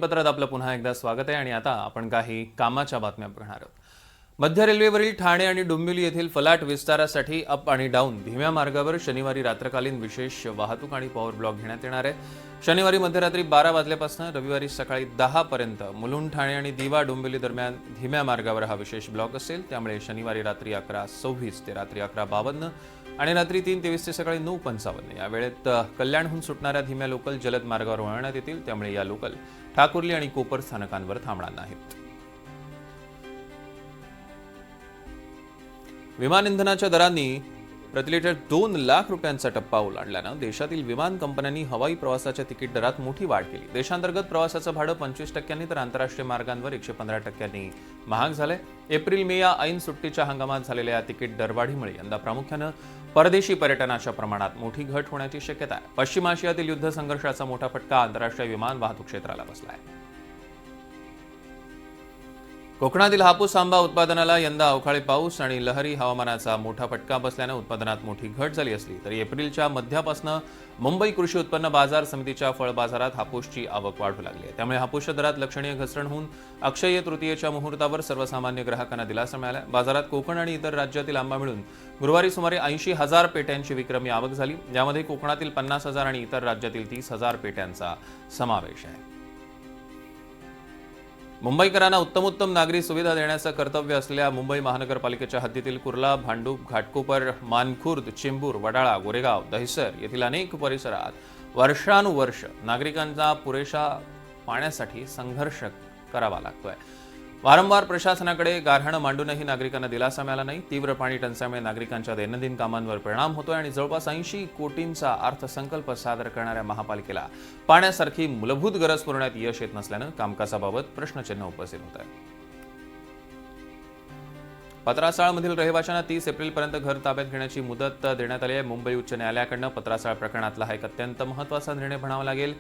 पत्रात आपलं पुन्हा एकदा स्वागत आहे आणि आता आपण काही कामाच्या बातम्या बघणार आहोत। मध्य रेल्वेवरील ठाणे आणि डोंबिवली येथील फलाट विस्तारासाठी अप आणि डाऊन धीम्या मार्गावर शनिवारी रात्रकालीन विशेष वाहतूक आणि पॉवर ब्लॉक घेण्यात येणार आहे। शनिवारी मध्यरात्री 12 वाजल्यापासून रविवारी सकाळी 10 पर्यंत मुलुंड ठाणे आणि दिवा डोंबिवली दरम्यान धीम्या मार्गावर हा विशेष ब्लॉक असेल। त्यामुळे शनिवारी रात्री 11:26 ते रात्री 11:52 आणि रात्री 3:23 ते सकाळी 9:55 या वेळेत कल्याणहून सुटणाऱ्या धीम्या लोकल जलद मार्गावर वळवण्यात येतील। त्यामुळे या लोकल ठाकुर्ली आणि कोपर स्थानकांवर थांबणार नाहीत। विमान इंधनाच्या दरांनी प्रति लिटर 2 लाख रुपयांचा टप्पा ओलांडल्यानं देशातील विमान कंपन्यांनी हवाई प्रवासाच्या तिकीट दरात मोठी वाढ केली। देशांतर्गत प्रवासाचं भाडं 25% तर आंतरराष्ट्रीय मार्गांवर 115% महाग झालंय। एप्रिल मे या ऐन सुट्टीच्या हंगामात झालेल्या या तिकीट दरवाढीमुळे यंदा प्रामुख्यानं परदेशी पर्यटनाच्या प्रमाणात मोठी घट होण्याची शक्यता आहे। पश्चिम आशियातील युद्ध संघर्षाचा मोठा फटका आंतरराष्ट्रीय विमान वाहतूक क्षेत्राला बसला आहे। कोकणातील हापूस आंबा उत्पादनाला यंदा अवकाळी पाऊस आणि लहरी हवामानाचा मोठा फटका बसल्याने उत्पादनात मोठी घट झाली असली तरी एप्रिलच्या मध्यापासून मुंबई कृषी उत्पन्न बाजार समितीच्या फळ बाजारात हापूसची आवक वाढू लागली आहे। त्यामुळे हापूसच्या दरात लक्षणीय घसरण होऊन अक्षय तृतीयेच्या मुहूर्तावर सर्वसामान्य ग्राहकांना दिलासा मिळाला। बाजारात कोकण आणि इतर राज्यातील आंबा मिळून गुरुवारी सुमारे 80,000 पेट्यांची विक्रमी आवक झाली। यामध्ये कोकणातील 50,000 आणि इतर राज्यातील 30,000 पेट्यांचा समावेश आहे। मुंबईकरांना उत्तमोत्तम नागरी सुविधा देण्याचं कर्तव्य असलेल्या मुंबई महानगरपालिकेच्या हद्दीतील कुर्ला, भांडूप, घाटकोपर, मानखुर्द, चेंबूर, वडाळा, गोरेगाव, दहिसर येथील अनेक परिसरात वर्षानुवर्ष नागरिकांचा पुरेशा पाण्यासाठी संघर्ष करावा लागतोय। वारंवार प्रशासनाकडे गारहाणं मांडूनही नागरिकांना दिलासा मिळाला नाही। तीव्र पाणी टंचाईमुळे नागरिकांच्या दैनंदिन कामांवर परिणाम होतोय आणि जवळपास 80 कोटींचा अर्थसंकल्प सादर करणाऱ्या महापालिकेला पाण्यासारखी मूलभूत गरज पुरवण्यात यश येत नसल्यानं कामकाजाबाबत प्रश्नचिन्ह उपस्थित होत आहे। पत्रासाळमधील रहिवाशांना 30 एप्रिलपर्यंत घर ताब्यात घेण्याची मुदत देण्यात आली आहे। मुंबई उच्च न्यायालयाकडून पत्रासाळ प्रकरणातला हा एक अत्यंत महत्त्वाचा निर्णय म्हणावा लागेल।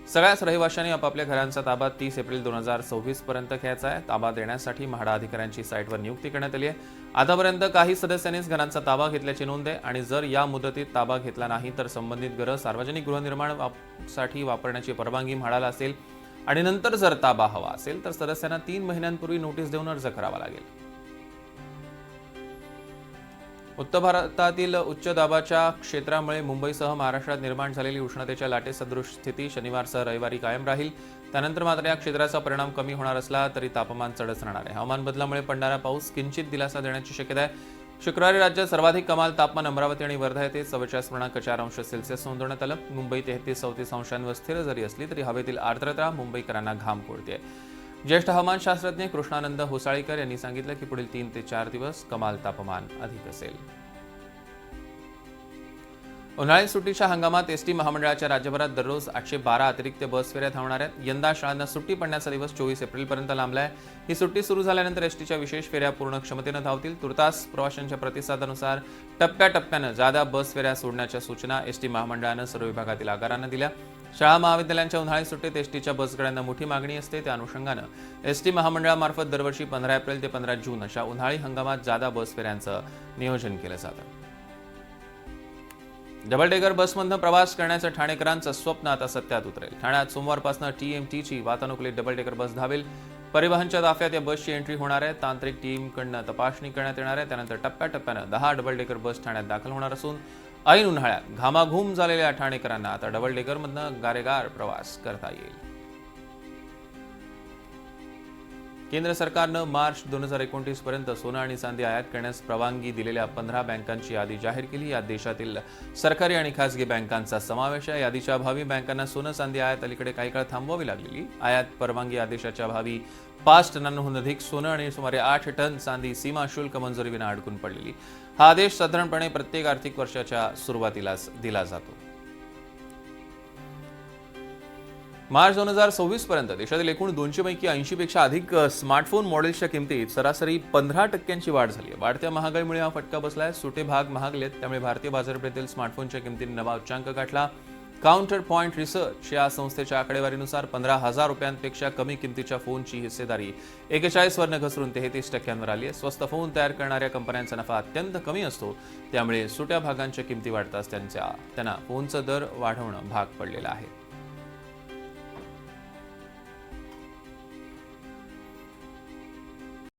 सगळ्याच रहिवाशांनी आपापल्या घरांचा ताबा 30 एप्रिल 2024 पर्यंत घ्यायचा आहे। ताबा देण्यासाठी म्हाडा अधिकाऱ्यांची साईटवर नियुक्ती करण्यात आली आहे। आतापर्यंत काही सदस्यांनीच घरांचा ताबा घेतल्याची नोंद आहे आणि जर या मुदतीत ताबा घेतला नाही तर संबंधित घर सार्वजनिक गृहनिर्माण साठी वापरण्याची परवानगी म्हाडाला असेल आणि नंतर जर ताबा हवा असेल तर सदस्यांना 3 महिन्यांपूर्वी नोटीस देऊन अर्ज करावा लागेल। उत्तर भारतातील उच्च दाबाच्या क्षेत्रामुळे मुंबईसह महाराष्ट्रात निर्माण झालेली उष्णतेच्या लाटेसदृश स्थिती शनिवारसह रविवारी कायम राहील। त्यानंतर मात्र या क्षेत्राचा परिणाम कमी होणार असला तरी तापमान चढच राहणार आहे। हवामान बदलामुळे पडणारा पाऊस किंचित दिलासा देण्याची शक्यता आहे। शुक्रवारी राज्यात सर्वाधिक कमाल तापमान अमरावती आणि वर्धा येथे 44.4 अंश सेल्सिअस नोंदवण्यात आलं। मुंबई 33-34 अंशांवर स्थिर जरी असली तरी हवेतील आर्द्रता मुंबईकरांना घाम फोडते। ज्येष्ठ हवामानशास्त्रज्ञ कृष्णानंद होसाळीकर यांनी सांगितलं की पुढील 3 ते 4 दिवस कमाल तापमान अधिक असेल। उन्हाळी सुट्टीच्या हंगामात एसटी महामंडळाच्या राज्यभरात दररोज 812 अतिरिक्त बस फेऱ्या धावणार आहेत। यंदा शाळांना सुट्टी पडण्याचा दिवस 24 एप्रिलपर्यंत लांबलाय। ही सुट्टी सुरू झाल्यानंतर एसटीच्या विशेष फेऱ्या पूर्ण क्षमतेनं धावतील। तुर्तास प्रवाशांच्या प्रतिसादानुसार टप्प्याटप्प्यानं जादा बस फेऱ्या सोडण्याच्या सूचना एसटी महामंडळानं सर्व विभागातील आगारांना दिल्या। शाळा महाविद्यालयांच्या उन्हाळी सुट्टीत एसटीच्या बसगाड्यांना मोठी मागणी असते। त्या अनुषंगानं एसटी महामंडळामार्फत दरवर्षी 15 एप्रिल ते 15 जून अशा उन्हाळी हंगामात जादा बस फेऱ्यांचं नियोजन केलं जातं। डबल डेकर बसमधनं प्रवास करण्याचं ठाणेकरांचं स्वप्न आता सत्यात उतरेल। ठाण्यात सोमवारपासून TMTची वातानुकूलित डबल डेकर बस धावेल। परिवहनच्या ताफ्यात या बसची एंट्री होणार आहे। तांत्रिक टीमकडून तपासणी करण्यात येणार आहे। त्यानंतर टप्प्याटप्प्यानं 10 डबल डेकर बस ठाण्यात दाखल होणार असून ऐन उन्हाळ्यात घामाघूम झालेल्या ठाणेकरांना आता डबल डेकरमधनं गारेगार प्रवास करता येईल। केंद्र सरकारनं मार्च 2029 पर्यंत सोनं आणि चांदी आयात करण्यास परवानगी दिलेल्या 15 बँकांची यादी जाहीर केली। यात देशातील सरकारी आणि खासगी बँकांचा समावेश आहे। यादीच्या अभावी बँकांना सोनं चांदी आयात अलीकडे काही काळ थांबवावी लागलेली। आयात परवानगी आदेशाच्या अभावी 5 टनांहून अधिक सोनं आणि सुमारे 8 टन चांदी सीमा शुल्क मंजुरीविना अडकून पडलेली। हा आदेश साधारणपणे प्रत्येक आर्थिक वर्षाच्या सुरुवातीलाच दिला जातो। मार्च 2026 पर्यंत देशातील एकूण 200 पैकी 80 पेक्षा अधिक स्मार्टफोन मॉडेल्सच्या किमतीत सरासरी 15% वाढ झाली आहे। वाढत्या महागाईमुळे हा फटका बसलाय। सुटे भाग महागलेत त्यामुळे भारतीय बाजारपेठेतील स्मार्टफोनच्या किमतीने नवा उच्चांक गाठला। काउंटर पॉइंट रिसर्च या संस्थेच्या आकडेवारीनुसार 15,000 रुपयांपेक्षा कमी किमतीच्या फोनची हिस्सेदारी 41 वरनं घसरून 33% आली आहे। स्वस्त फोन तयार करणाऱ्या कंपन्यांचा नफा अत्यंत कमी असतो त्यामुळे सुट्या भागांच्या किमती वाढताच त्यांना फोनचा दर वाढवणं भाग पडलेलं आहे।